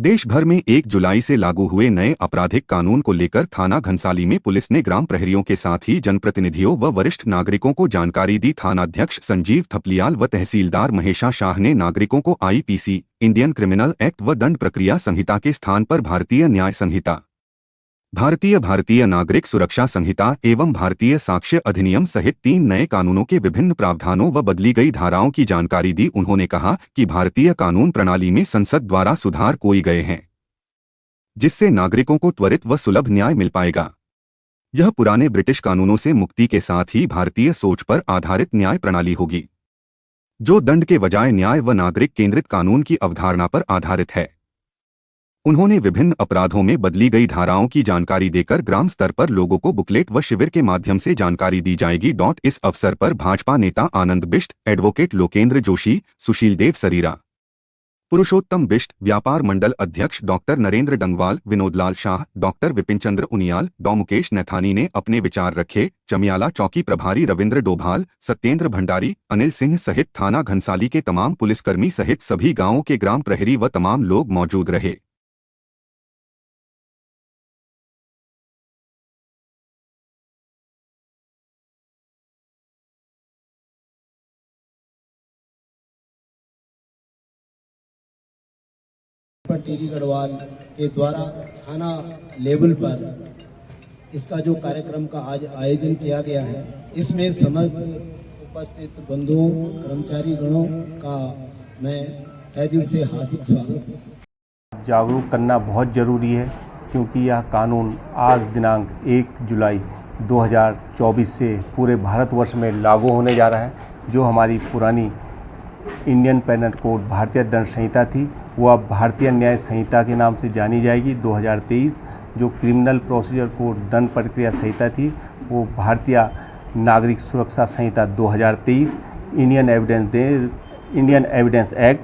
देश भर में 1 जुलाई से लागू हुए नए आपराधिक कानून को लेकर थाना घनसाली में पुलिस ने ग्राम प्रहरियों के साथ ही जनप्रतिनिधियों व वरिष्ठ नागरिकों को जानकारी दी। थानाध्यक्ष संजीव थपलियाल व तहसीलदार महेशा शाह ने नागरिकों को आईपीसी, इंडियन क्रिमिनल एक्ट व दंड प्रक्रिया संहिता के स्थान पर भारतीय न्याय संहिता, भारतीय नागरिक सुरक्षा संहिता एवं भारतीय साक्ष्य अधिनियम सहित 3 नए कानूनों के विभिन्न प्रावधानों व बदली गई धाराओं की जानकारी दी। उन्होंने कहा कि भारतीय कानून प्रणाली में संसद द्वारा सुधार किए गए हैं, जिससे नागरिकों को त्वरित व सुलभ न्याय मिल पाएगा। यह पुराने ब्रिटिश कानूनों से मुक्ति के साथ ही भारतीय सोच पर आधारित न्याय प्रणाली होगी, जो दंड के बजाय न्याय व नागरिक केंद्रित कानून की अवधारणा पर आधारित है। उन्होंने विभिन्न अपराधों में बदली गई धाराओं की जानकारी देकर ग्राम स्तर पर लोगों को बुकलेट व शिविर के माध्यम से जानकारी दी जाएगी। इस अवसर पर भाजपा नेता आनंद बिष्ट, एडवोकेट लोकेंद्र जोशी, सुशील देव सरीरा, पुरुषोत्तम बिष्ट, व्यापार मंडल अध्यक्ष डॉक्टर नरेंद्र डंगवाल, विनोदलाल शाह, डॉक्टर विपिन चंद्र उनियाल, डॉ मुकेश नैथानी ने अपने विचार रखे। चमियाला चौकी प्रभारी रविंद्र डोभाल, सत्येंद्र भंडारी, अनिल सिंह सहित थाना घनसाली के तमाम पुलिसकर्मी सहित सभी गांवों के ग्राम प्रहरी व तमाम लोग मौजूद रहे। टीरी गढ़वाल के द्वारा थाना लेवल पर इसका जो कार्यक्रम का आज आयोजन किया गया है, इसमें समस्त उपस्थित बंधुओं, कर्मचारी गणों का मैं तहे दिल से हार्दिक स्वागत। जागरूक करना बहुत ज़रूरी है, क्योंकि यह कानून आज दिनांक 1 जुलाई 2024 से पूरे भारतवर्ष में लागू होने जा रहा है। जो हमारी पुरानी इंडियन पेनल कोड भारतीय दंड संहिता थी, वो अब भारतीय न्याय संहिता के नाम से जानी जाएगी 2023। जो क्रिमिनल प्रोसीजर कोड दंड प्रक्रिया संहिता थी, वो भारतीय नागरिक सुरक्षा संहिता 2023, इंडियन एविडेंस एक्ट,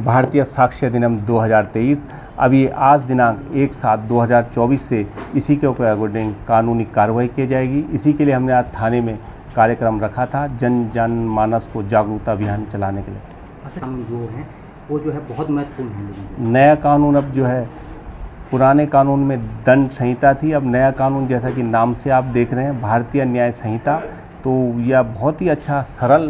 भारतीय साक्ष्य अधिनियम 2023। अभी आज दिनांक 1/7/2024 से इसी के अकॉर्डिंग कानूनी कार्रवाई की जाएगी। इसी के लिए हमने आज थाने में कार्यक्रम रखा था, जनमानस को जागरूकता अभियान चलाने के लिए। ऐसे कानून जो हैं वो जो है बहुत महत्वपूर्ण है लोगों के लिए। नया कानून अब जो है, पुराने कानून में दंड संहिता थी, अब नया कानून जैसा कि नाम से आप देख रहे हैं भारतीय न्याय संहिता, तो यह बहुत ही अच्छा सरल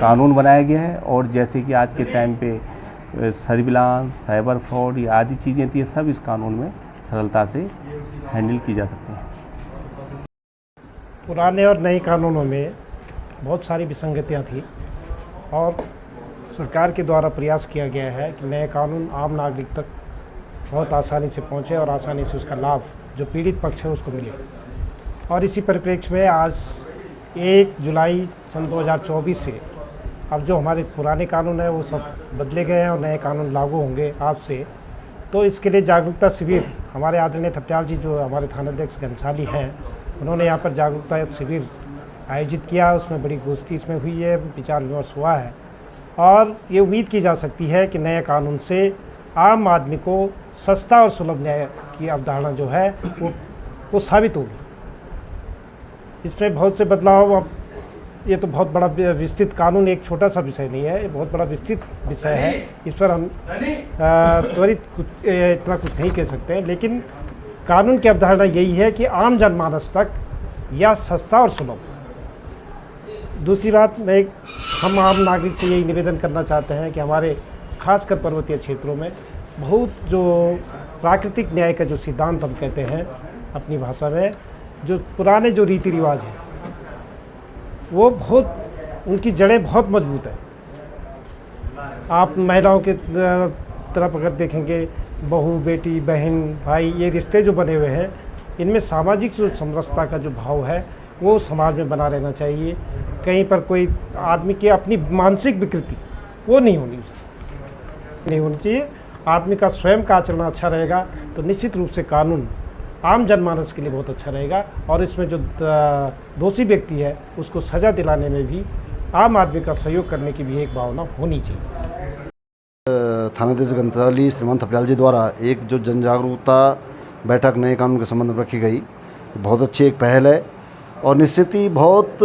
कानून बनाया गया है। और जैसे कि आज के टाइम पे सर्विलांस, साइबर फ्रॉड, ये आदि चीज़ें थी, सब इस कानून में सरलता से हैंडल की जा सकती हैं। पुराने और नए कानूनों में बहुत सारी विसंगतियां थी और सरकार के द्वारा प्रयास किया गया है कि नए कानून आम नागरिक तक बहुत आसानी से पहुंचे और आसानी से उसका लाभ जो पीड़ित पक्ष है उसको मिले। और इसी परिप्रेक्ष्य में आज 1 जुलाई सन 2024 से अब जो हमारे पुराने कानून है वो सब बदले गए हैं और नए कानून लागू होंगे आज से। तो इसके लिए जागरूकता शिविर हमारे आदरणीय थपलियाल जी जो हमारे थानाध्यक्ष घनसाली हैं, उन्होंने यहाँ पर जागरूकता शिविर आयोजित किया। उसमें बड़ी गोष्ठी इसमें हुई है, विचार विमर्श हुआ है और ये उम्मीद की जा सकती है कि नए कानून से आम आदमी को सस्ता और सुलभ न्याय की अवधारणा जो है वो साबित होगी। इसमें बहुत से बदलाव, अब ये तो बहुत बड़ा विस्तृत कानून, एक छोटा सा विषय नहीं है, ये बहुत बड़ा विस्तृत विषय है। इस पर हम त्वरित इतना कुछ नहीं कह सकते हैं, लेकिन कानून की अवधारणा यही है कि आम जनमानस तक या सस्ता और सुलभ। दूसरी बात, हम आम नागरिक से यही निवेदन करना चाहते हैं कि हमारे खासकर पर्वतीय क्षेत्रों में बहुत जो प्राकृतिक न्याय का जो सिद्धांत हम कहते हैं अपनी भाषा में, जो पुराने जो रीति रिवाज हैं वो बहुत, उनकी जड़ें बहुत मजबूत हैं। आप महिलाओं के तरफ अगर देखेंगे, बहू, बेटी, बहन, भाई, ये रिश्ते जो बने हुए हैं, इनमें सामाजिक जो समरसता का जो भाव है वो समाज में बना रहना चाहिए। कहीं पर कोई आदमी की अपनी मानसिक विकृति वो नहीं होनी चाहिए। आदमी का स्वयं का आचरण अच्छा रहेगा तो निश्चित रूप से कानून आम जनमानस के लिए बहुत अच्छा रहेगा। और इसमें जो दोषी व्यक्ति है उसको सज़ा दिलाने में भी आम आदमी का सहयोग करने की भी एक भावना होनी चाहिए। थानाध्यक्ष घनसाली श्रीमान थपलियाल जी द्वारा एक जो जन जागरूकता बैठक नए कानून के संबंध में रखी गई, बहुत अच्छी एक पहल है। और निश्चित ही बहुत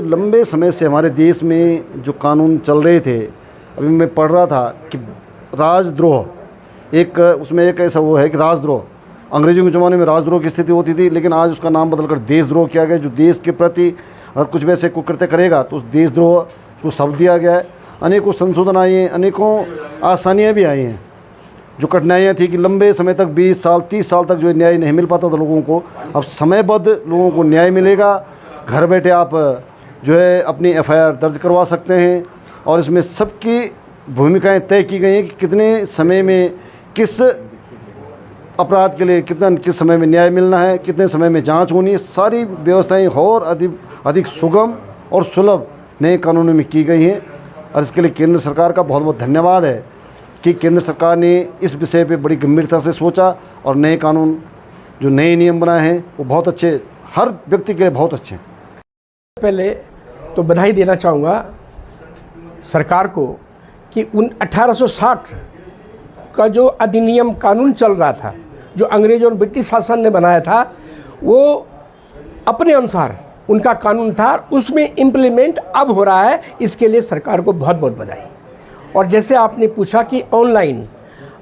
लंबे समय से हमारे देश में जो कानून चल रहे थे, अभी मैं पढ़ रहा था कि राजद्रोह एक उसमें एक ऐसा वो है कि राजद्रोह, अंग्रेजों के ज़माने में राजद्रोह की स्थिति होती थी, लेकिन आज उसका नाम बदलकर देशद्रोह किया गया। जो देश के प्रति अगर कुछ वैसे कुकृत्य करेगा तो उस देशद्रोह को शब्द दिया गया है। अनेकों संशोधन आए हैं, अनेकों आसानियाँ भी आई हैं। जो कठिनाइयाँ थी कि लंबे समय तक 20 साल 30 साल तक जो न्याय नहीं मिल पाता था लोगों को, अब समयबद्ध लोगों को न्याय मिलेगा। घर बैठे आप जो है अपनी FIR दर्ज करवा सकते हैं और इसमें सबकी भूमिकाएं तय की गई हैं कि कितने समय में किस अपराध के लिए किस समय में न्याय मिलना है, कितने समय में जांच होनी है। सारी व्यवस्थाएं और अधिक सुगम और सुलभ नए कानूनों में की गई हैं और इसके लिए केंद्र सरकार का बहुत बहुत धन्यवाद है कि केंद्र सरकार ने इस विषय पे बड़ी गंभीरता से सोचा और नए कानून जो नए नियम बनाए हैं वो बहुत अच्छे, हर व्यक्ति के लिए बहुत अच्छे हैं। पहले तो बधाई देना चाहूँगा सरकार को कि 1860 का जो अधिनियम कानून चल रहा था, जो अंग्रेजों और ब्रिटिश शासन ने बनाया था, वो अपने अनुसार उनका कानून था, उसमें इम्प्लीमेंट अब हो रहा है। इसके लिए सरकार को बहुत बहुत बधाई। और जैसे आपने पूछा कि ऑनलाइन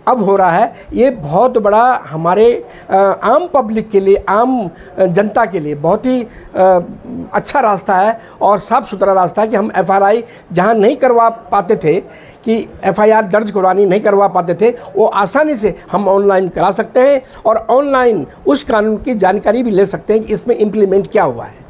अब हो रहा है, ये बहुत बड़ा हमारे आम पब्लिक के लिए, आम जनता के लिए बहुत ही अच्छा रास्ता है और साफ़ सुथरा रास्ता है कि हम FRI जहां नहीं करवा पाते थे, कि FIR दर्ज करवानी नहीं करवा पाते थे, वो आसानी से हम ऑनलाइन करा सकते हैं और ऑनलाइन उस कानून की जानकारी भी ले सकते हैं कि इसमें इम्प्लीमेंट क्या हुआ है।